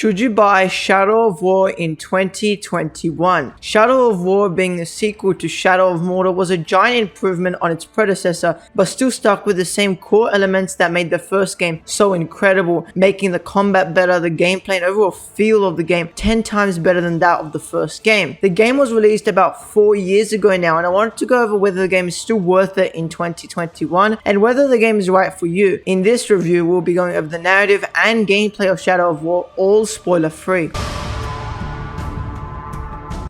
Should you buy Shadow of War in 2021? Shadow of War, being the sequel to Shadow of Mordor, was a giant improvement on its predecessor, but still stuck with the same core elements that made the first game so incredible, making the combat better, the gameplay and overall feel of the game 10 times better than that of the first game. The game was released about 4 years ago now, and I wanted to go over whether the game is still worth it in 2021 and whether the game is right for you. In this review, we'll be going over the narrative and gameplay of Shadow of War, all spoiler free.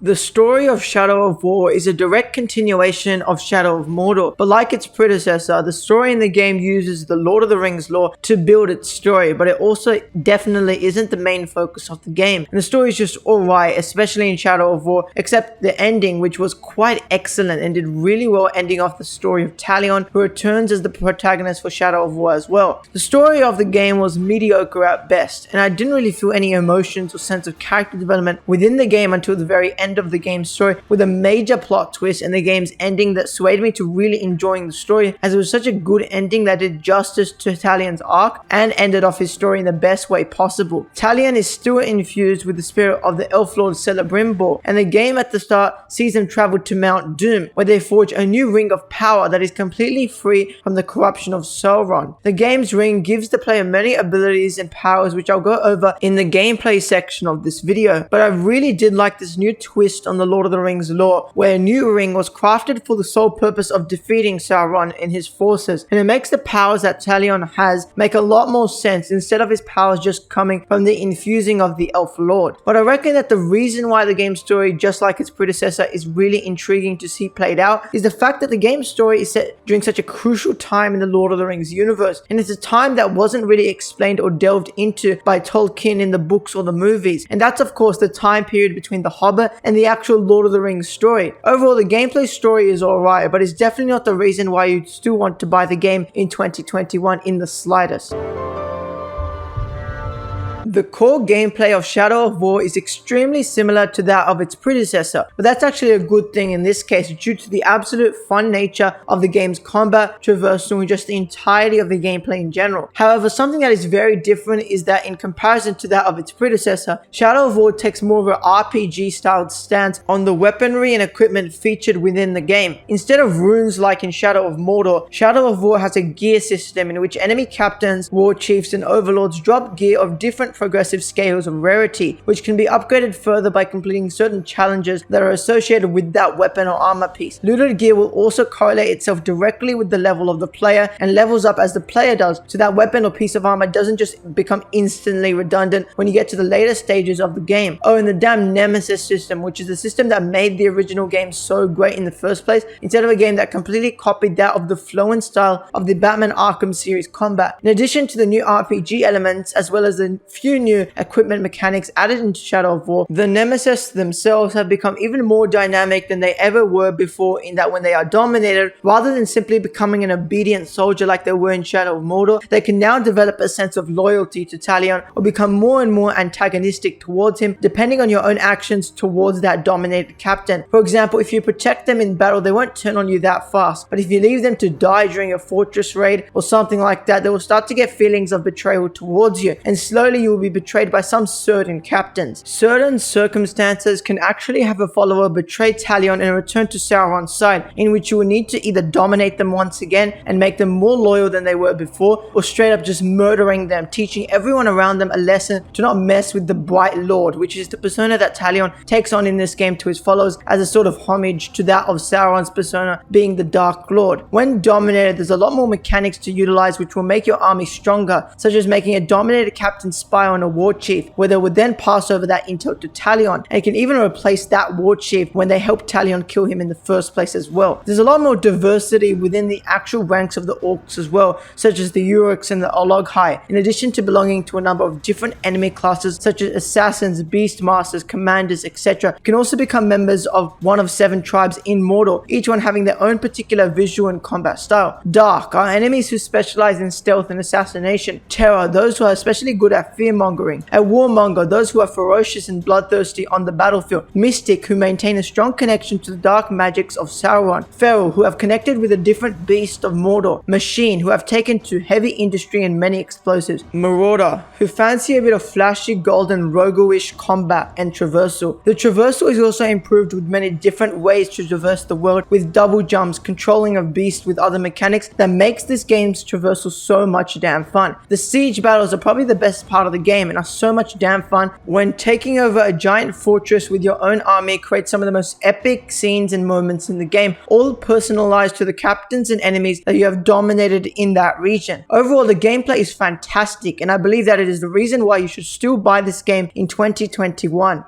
The story of Shadow of War is a direct continuation of Shadow of Mordor, but like its predecessor, the story in the game uses the Lord of the Rings lore to build its story, but it also definitely isn't the main focus of the game. And the story is just alright, especially in Shadow of War, except the ending, which was quite excellent and did really well, ending off the story of Talion, who returns as the protagonist for Shadow of War as well. The story of the game was mediocre at best, and I didn't really feel any emotions or sense of character development within the game until the very end of the game's story, with a major plot twist in the game's ending that swayed me to really enjoying the story, as it was such a good ending that did justice to Talion's arc and ended off his story in the best way possible. Talion is still infused with the spirit of the Elf Lord Celebrimbor, and the game at the start sees them travel to Mount Doom, where they forge a new ring of power that is completely free from the corruption of Sauron. The game's ring gives the player many abilities and powers, which I'll go over in the gameplay section of this video, but I really did like this new twist on the Lord of the Rings lore, where a new ring was crafted for the sole purpose of defeating Sauron and his forces, and it makes the powers that Talion has make a lot more sense instead of his powers just coming from the infusing of the Elf Lord. But I reckon that the reason why the game's story, just like its predecessor, is really intriguing to see played out is the fact that the game's story is set during such a crucial time in the Lord of the Rings universe, and it's a time that wasn't really explained or delved into by Tolkien in the books or the movies, and that's of course the time period between The Hobbit and the actual Lord of the Rings story. Overall, the gameplay story is alright, but it's definitely not the reason why you still want to buy the game in 2021 in the slightest. The core gameplay of Shadow of War is extremely similar to that of its predecessor, but that's actually a good thing in this case due to the absolute fun nature of the game's combat, traversal, and just the entirety of the gameplay in general. However, something that is very different is that in comparison to that of its predecessor, Shadow of War takes more of an RPG styled stance on the weaponry and equipment featured within the game. Instead of runes like in Shadow of Mordor, Shadow of War has a gear system in which enemy captains, war chiefs, and overlords drop gear of different progressive scales of rarity, which can be upgraded further by completing certain challenges that are associated with that weapon or armor piece. Looted gear will also correlate itself directly with the level of the player and levels up as the player does, so that weapon or piece of armor doesn't just become instantly redundant when you get to the later stages of the game. Oh, and the damn Nemesis system, which is the system that made the original game so great in the first place, instead of a game that completely copied that of the flow and style of the Batman Arkham series combat. In addition to the new RPG elements, as well as the few new equipment mechanics added into Shadow of War, the Nemesis themselves have become even more dynamic than they ever were before, in that when they are dominated, rather than simply becoming an obedient soldier like they were in Shadow of Mordor, they can now develop a sense of loyalty to Talion or become more and more antagonistic towards him, depending on your own actions towards that dominated captain. For example, if you protect them in battle, they won't turn on you that fast, but if you leave them to die during a fortress raid or something like that, they will start to get feelings of betrayal towards you, and slowly you will be betrayed by some certain captains. Certain circumstances can actually have a follower betray Talion and return to Sauron's side, in which you will need to either dominate them once again and make them more loyal than they were before, or straight up just murdering them, teaching everyone around them a lesson to not mess with the Bright Lord, which is the persona that Talion takes on in this game to his followers as a sort of homage to that of Sauron's persona being the Dark Lord. When dominated, there's a lot more mechanics to utilize which will make your army stronger, such as making a dominated captain spy on a war chief, where they would then pass over that intel to Talion, and can even replace that war chief when they help Talion kill him in the first place as well. There's a lot more diversity within the actual ranks of the orcs as well, such as the Uruks and the Ologhai, in addition to belonging to a number of different enemy classes such as assassins, beastmasters, commanders, etc. Can also become members of one of 7 tribes in Mordor, each one having their own particular visual and combat style. Dark are enemies who specialize in stealth and assassination. Terror, those who are especially good at fear fear-mongering, a warmonger, those who are ferocious and bloodthirsty on the battlefield, mystic, who maintain a strong connection to the dark magics of Sauron, feral, who have connected with a different beast of Mordor, machine, who have taken to heavy industry and many explosives, marauder, who fancy a bit of flashy golden roguish combat, and traversal. The traversal is also improved with many different ways to traverse the world, with double jumps, controlling of beasts with other mechanics that makes this game's traversal so much damn fun. The siege battles are probably the best part of the game and are so much damn fun. When taking over a giant fortress with your own army creates some of the most epic scenes and moments in the game, all personalized to the captains and enemies that you have dominated in that region. Overall, the gameplay is fantastic, and I believe that it is the reason why you should still buy this game in 2021.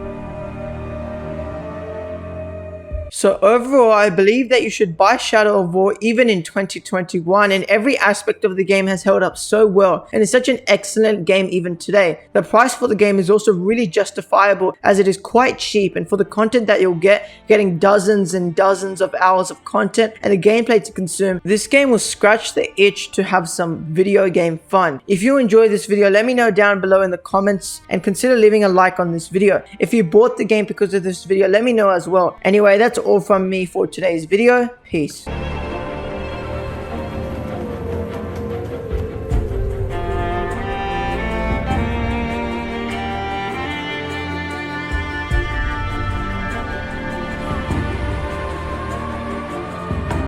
So overall, I believe that you should buy Shadow of War even in 2021, and every aspect of the game has held up so well and is such an excellent game even today. The price for the game is also really justifiable as it is quite cheap, and for the content that you'll getting dozens and dozens of hours of content and the gameplay to consume, this game will scratch the itch to have some video game fun. If you enjoyed this video, let me know down below in the comments and consider leaving a like on this video. If you bought the game because of this video, let me know as well. Anyway, that's all from me for today's video. Peace.